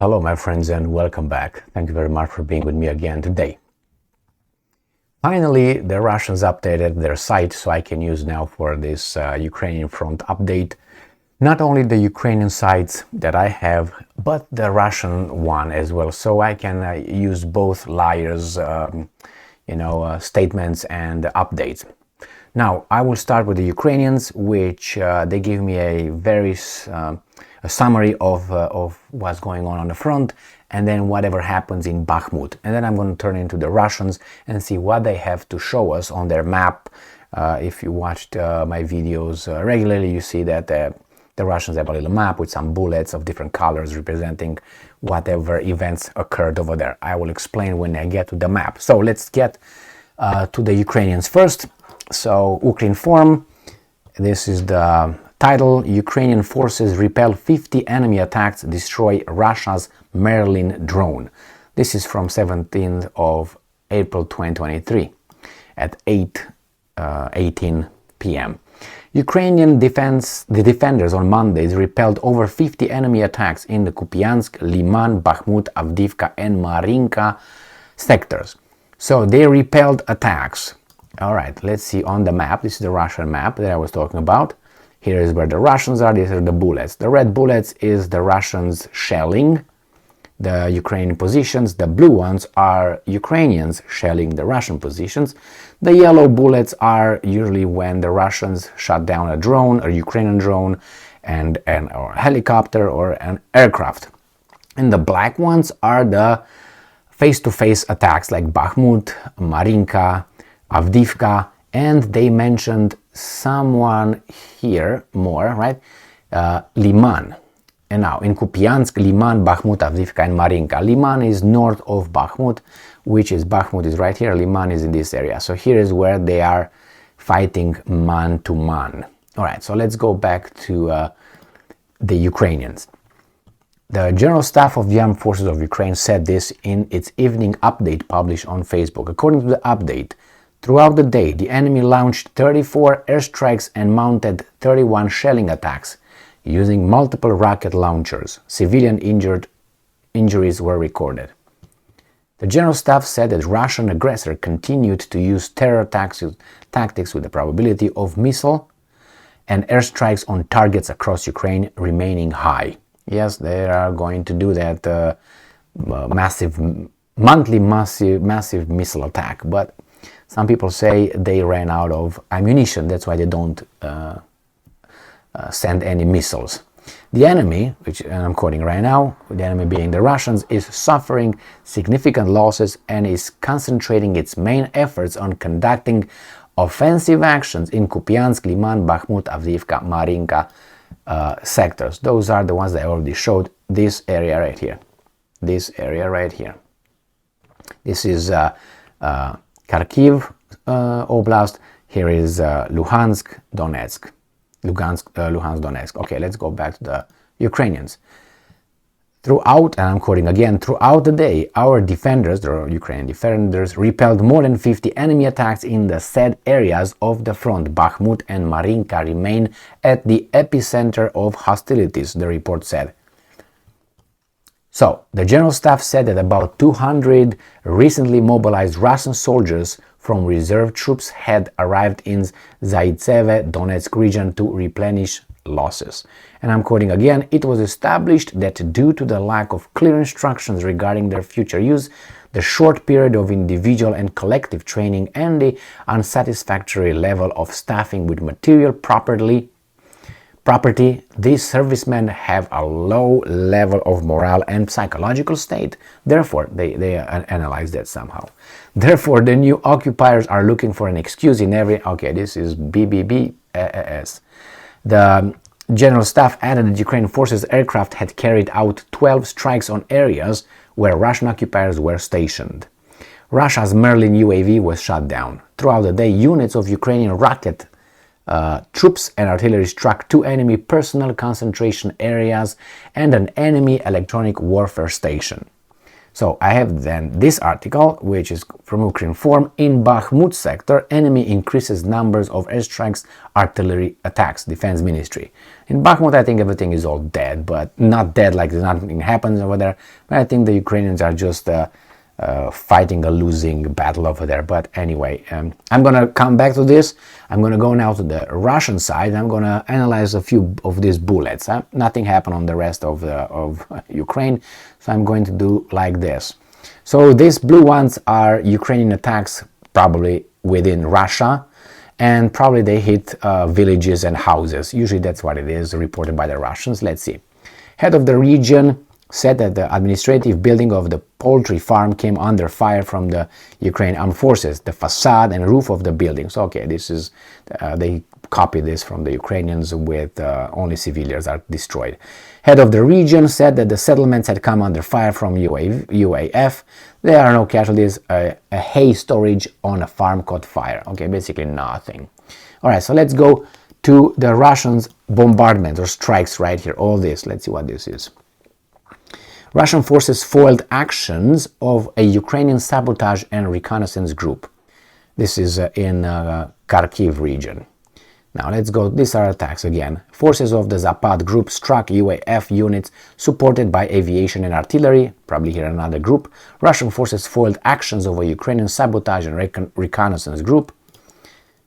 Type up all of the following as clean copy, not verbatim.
Hello, my friends, and welcome back. Thank you very much for being with me again today. Finally, the Russians updated their site, so I can use now for this Ukrainian front update not only the Ukrainian sites that I have, but the Russian one as well, so I can use both liars, statements and updates. Now, I will start with the Ukrainians, which they give me a summary of what's going on the front, and then whatever happens in Bakhmut. And then I'm going to turn into the Russians and see what they have to show us on their map. If you watched my videos regularly, you see that the Russians have a little map with some bullets of different colors representing whatever events occurred over there. I will explain when I get to the map. So let's get to the Ukrainians first. So Ukrinform, this is the title: Ukrainian forces repel 50 enemy attacks, destroy Russia's Merlin drone. This is from 17th of April 2023 at 8:18 p.m. Ukrainian defenders on Mondays repelled over 50 enemy attacks in the Kupiansk, Liman, Bakhmut, Avdiivka and Marinka sectors. So they repelled attacks. All right, let's see on the map. This is the Russian map that I was talking about. Here is where the Russians are. These are the bullets. The red bullets is the Russians shelling the Ukrainian positions. The blue ones are Ukrainians shelling the Russian positions. The yellow bullets are usually when the Russians shot down a drone, a Ukrainian drone, or a helicopter or an aircraft. And the black ones are the face-to-face attacks like Bakhmut, Marinka, Avdiivka, and they mentioned someone here more, right? Liman. And now in Kupiansk, Liman, Bakhmut, Avdiivka and Marinka. Liman is north of Bakhmut, Bakhmut is right here. Liman is in this area. So here is where they are fighting man to man. All right, so let's go back to the Ukrainians. The General Staff of the Armed Forces of Ukraine said this in its evening update published on Facebook. According to the update, throughout the day, the enemy launched 34 airstrikes and mounted 31 shelling attacks using multiple rocket launchers. Civilian injuries were recorded. The General Staff said that Russian aggressor continued to use terror tactics with the probability of missile and airstrikes on targets across Ukraine remaining high. Yes, they are going to do that monthly massive missile attack, but some people say they ran out of ammunition. That's why they don't send any missiles. The enemy, which I'm quoting right now, the enemy being the Russians, is suffering significant losses and is concentrating its main efforts on conducting offensive actions in Kupiansk, Liman, Bakhmut, Avdiivka, Marinka sectors. Those are the ones that I already showed. This area right here. This area right here. This is Kharkiv Oblast. Here is Luhansk, Donetsk. Luhansk, Donetsk. Okay, let's go back to the Ukrainians. Throughout, and I'm quoting again, throughout the day, our defenders, the Ukrainian defenders, repelled more than 50 enemy attacks in the said areas of the front. Bakhmut and Marinka remain at the epicenter of hostilities, the report said. So, the General Staff said that about 200 recently mobilized Russian soldiers from reserve troops had arrived in Zaitsev, Donetsk region to replenish losses. And I'm quoting again, it was established that due to the lack of clear instructions regarding their future use, the short period of individual and collective training, and the unsatisfactory level of staffing with material property, these servicemen have a low level of morale and psychological state. Therefore, they analyze that somehow. Therefore, the new occupiers are looking for an excuse in every... Okay, this is BBBS. The General Staff added that Ukrainian forces aircraft had carried out 12 strikes on areas where Russian occupiers were stationed. Russia's Merlin UAV was shot down. Throughout the day, units of Ukrainian rocket troops and artillery struck 2 enemy personnel concentration areas and an enemy electronic warfare station. So I have then this article, which is from Ukrinform. In Bakhmut sector, enemy increases numbers of airstrikes, artillery attacks, defense ministry. In Bakhmut, I think everything is all dead, but not dead like nothing happens over there. But I think the Ukrainians are just fighting a losing battle over there. But anyway, I'm gonna come back to this. I'm gonna go now to the Russian side. I'm gonna analyze a few of these bullets. Nothing happened on the rest of Ukraine, so I'm going to do like this. So these blue ones are Ukrainian attacks, probably within Russia, and probably they hit villages and houses. Usually that's what it is, reported by the Russians. Let's see. Head of the region said that the administrative building of the poultry farm came under fire from the Ukrainian armed forces. The facade and roof of the building. So, okay, this is, they copied this from the Ukrainians with only civilians are destroyed. Head of the region said that the settlements had come under fire from UAF. There are no casualties. A hay storage on a farm caught fire. Okay, basically nothing. All right, so let's go to the Russians' bombardment or strikes right here. All this. Let's see what this is. Russian forces foiled actions of a Ukrainian sabotage and reconnaissance group. This is in Kharkiv region. Now let's go, these are attacks again. Forces of the Zapad group struck UAF units supported by aviation and artillery, probably here another group. Russian forces foiled actions of a Ukrainian sabotage and reconnaissance group.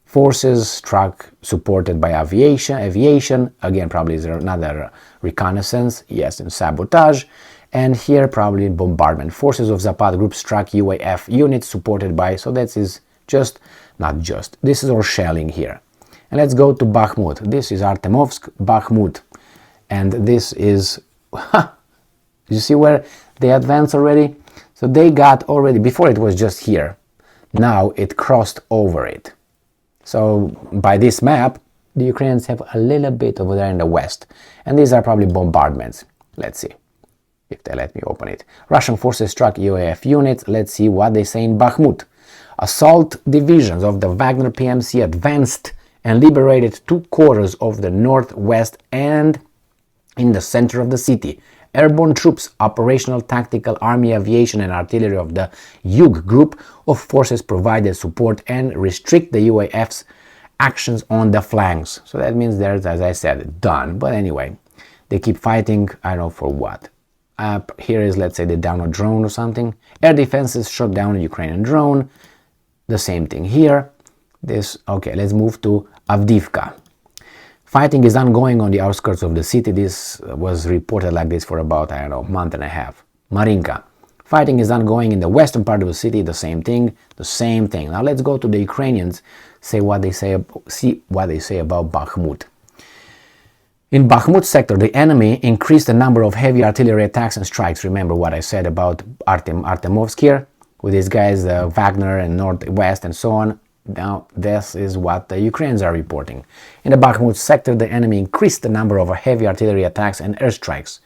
Forces struck supported by aviation, again probably is another reconnaissance, yes, and sabotage. And here probably bombardment. Forces of Zapad group struck UAF units supported by, so that is just, not just, this is all shelling here. And let's go to Bakhmut. This is Artemovsk, Bakhmut. And this is, you see where they advanced already? So they got already, before it was just here. Now it crossed over it. So by this map, the Ukrainians have a little bit over there in the west. And these are probably bombardments. Let's see if they let me open it. Russian forces struck UAF units. Let's see what they say in Bakhmut. Assault divisions of the Wagner PMC advanced and liberated 2/4 of the northwest and in the center of the city. Airborne troops, operational tactical army aviation and artillery of the Yug group of forces provided support and restrict the UAF's actions on the flanks. So that means there's, as I said, done. But anyway, they keep fighting, I don't know for what. Here is, let's say, they down a drone or something. Air defenses shot down a Ukrainian drone. The same thing here. This, okay, let's move to Avdiivka. Fighting is ongoing on the outskirts of the city. This was reported like this for about, I don't know, a month and a half. Marinka. Fighting is ongoing in the western part of the city. The same thing. The same thing. Now let's go to the Ukrainians. See what they say about Bakhmut. In Bakhmut sector, the enemy increased the number of heavy artillery attacks and strikes. Remember what I said about Artemovsk here, with these guys, Wagner and Northwest and so on. Now, this is what the Ukrainians are reporting. In the Bakhmut sector, the enemy increased the number of heavy artillery attacks and airstrikes.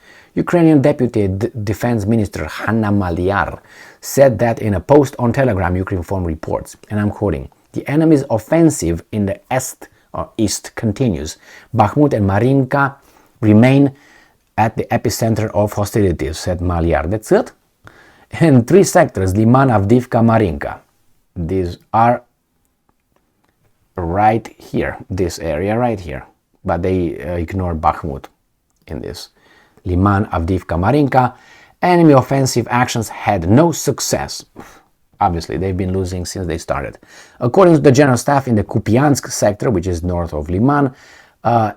Ukrainian Deputy Defense Minister Hanna Maliar said that in a post on Telegram, Ukrinform reports, and I'm quoting, "The enemy's offensive in the east continues. Bakhmut and Marinka remain at the epicenter of hostilities," said Maliar. That's it? In 3 sectors, Liman, Avdiivka, Marinka. These are right here, this area right here. But they ignore Bakhmut in this. Liman, Avdiivka, Marinka. Enemy offensive actions had no success. Obviously, they've been losing since they started. According to the general staff in the Kupiansk sector, which is north of Liman,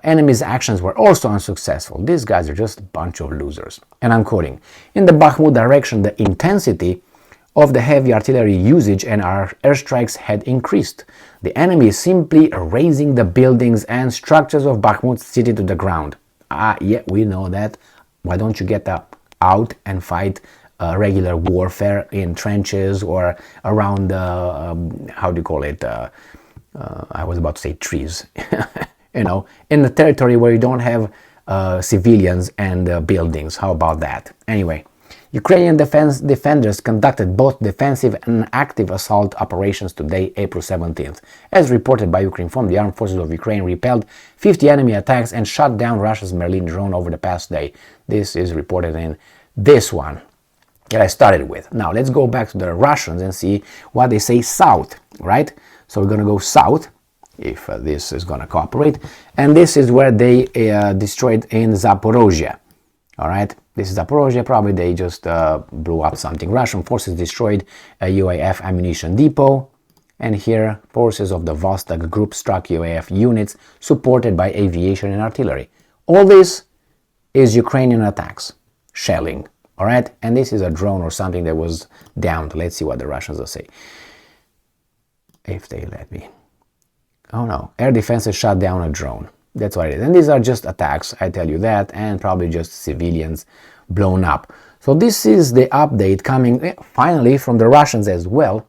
enemy's actions were also unsuccessful. These guys are just a bunch of losers. And I'm quoting, "In the Bakhmut direction, the intensity of the heavy artillery usage and our airstrikes had increased. The enemy is simply razing the buildings and structures of Bakhmut city to the ground." Yeah, we know that. Why don't you get out and fight regular warfare in trenches or around, how do you call it, I was about to say trees, you know, in the territory where you don't have civilians and buildings. How about that? Anyway, Ukrainian defenders conducted both defensive and active assault operations today, April 17th. As reported by Ukrinform, the armed forces of Ukraine repelled 50 enemy attacks and shot down Russia's Merlin drone over the past day. This is reported in this one. that I started with. Now let's go back to the Russians and see what they say south, right? So we're gonna go south, if this is gonna cooperate, and this is where they destroyed in Zaporozhye. All right, this is Zaporozhye. Probably they just blew up something. Russian forces destroyed a UAF ammunition depot, and here forces of the Vostok group struck UAF units supported by aviation and artillery. All this is Ukrainian attacks, shelling. All right, and this is a drone or something that was downed. Let's see what the Russians will say, if they let me. Oh no, air defenses shot down a drone. That's what it is. And these are just attacks, I tell you that, and probably just civilians blown up. So this is the update coming finally from the Russians as well,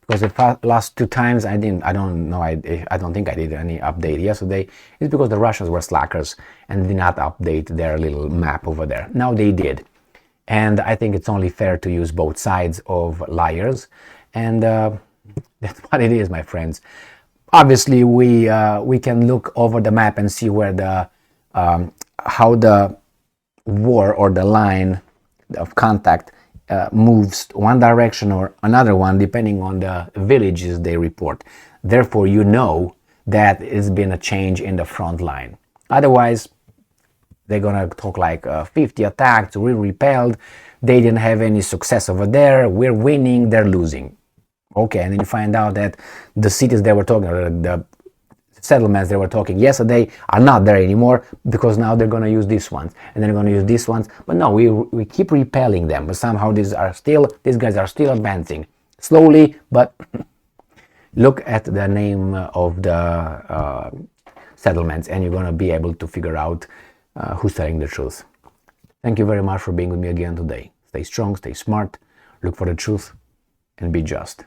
because the last 2 times I don't think I did any update yesterday. It's because the Russians were slackers and did not update their little map over there. Now they did. And I think it's only fair to use both sides of liars. And that's what it is, my friends. Obviously, we can look over the map and see where the how the war or the line of contact moves one direction or another one, depending on the villages they report. Therefore, you know that it's been a change in the front line. Otherwise, they're gonna talk like 50 attacks, we repelled, they didn't have any success over there, we're winning, they're losing. Okay, and then you find out that the cities they were talking, or the settlements they were talking yesterday are not there anymore, because now they're going to use these ones, and they're going to use these ones. But no, we keep repelling them, but somehow these guys are still advancing slowly. But look at the name of the settlements, and you're going to be able to figure out who's telling the truth. Thank you very much for being with me again today. Stay strong, stay smart, look for the truth, and be just.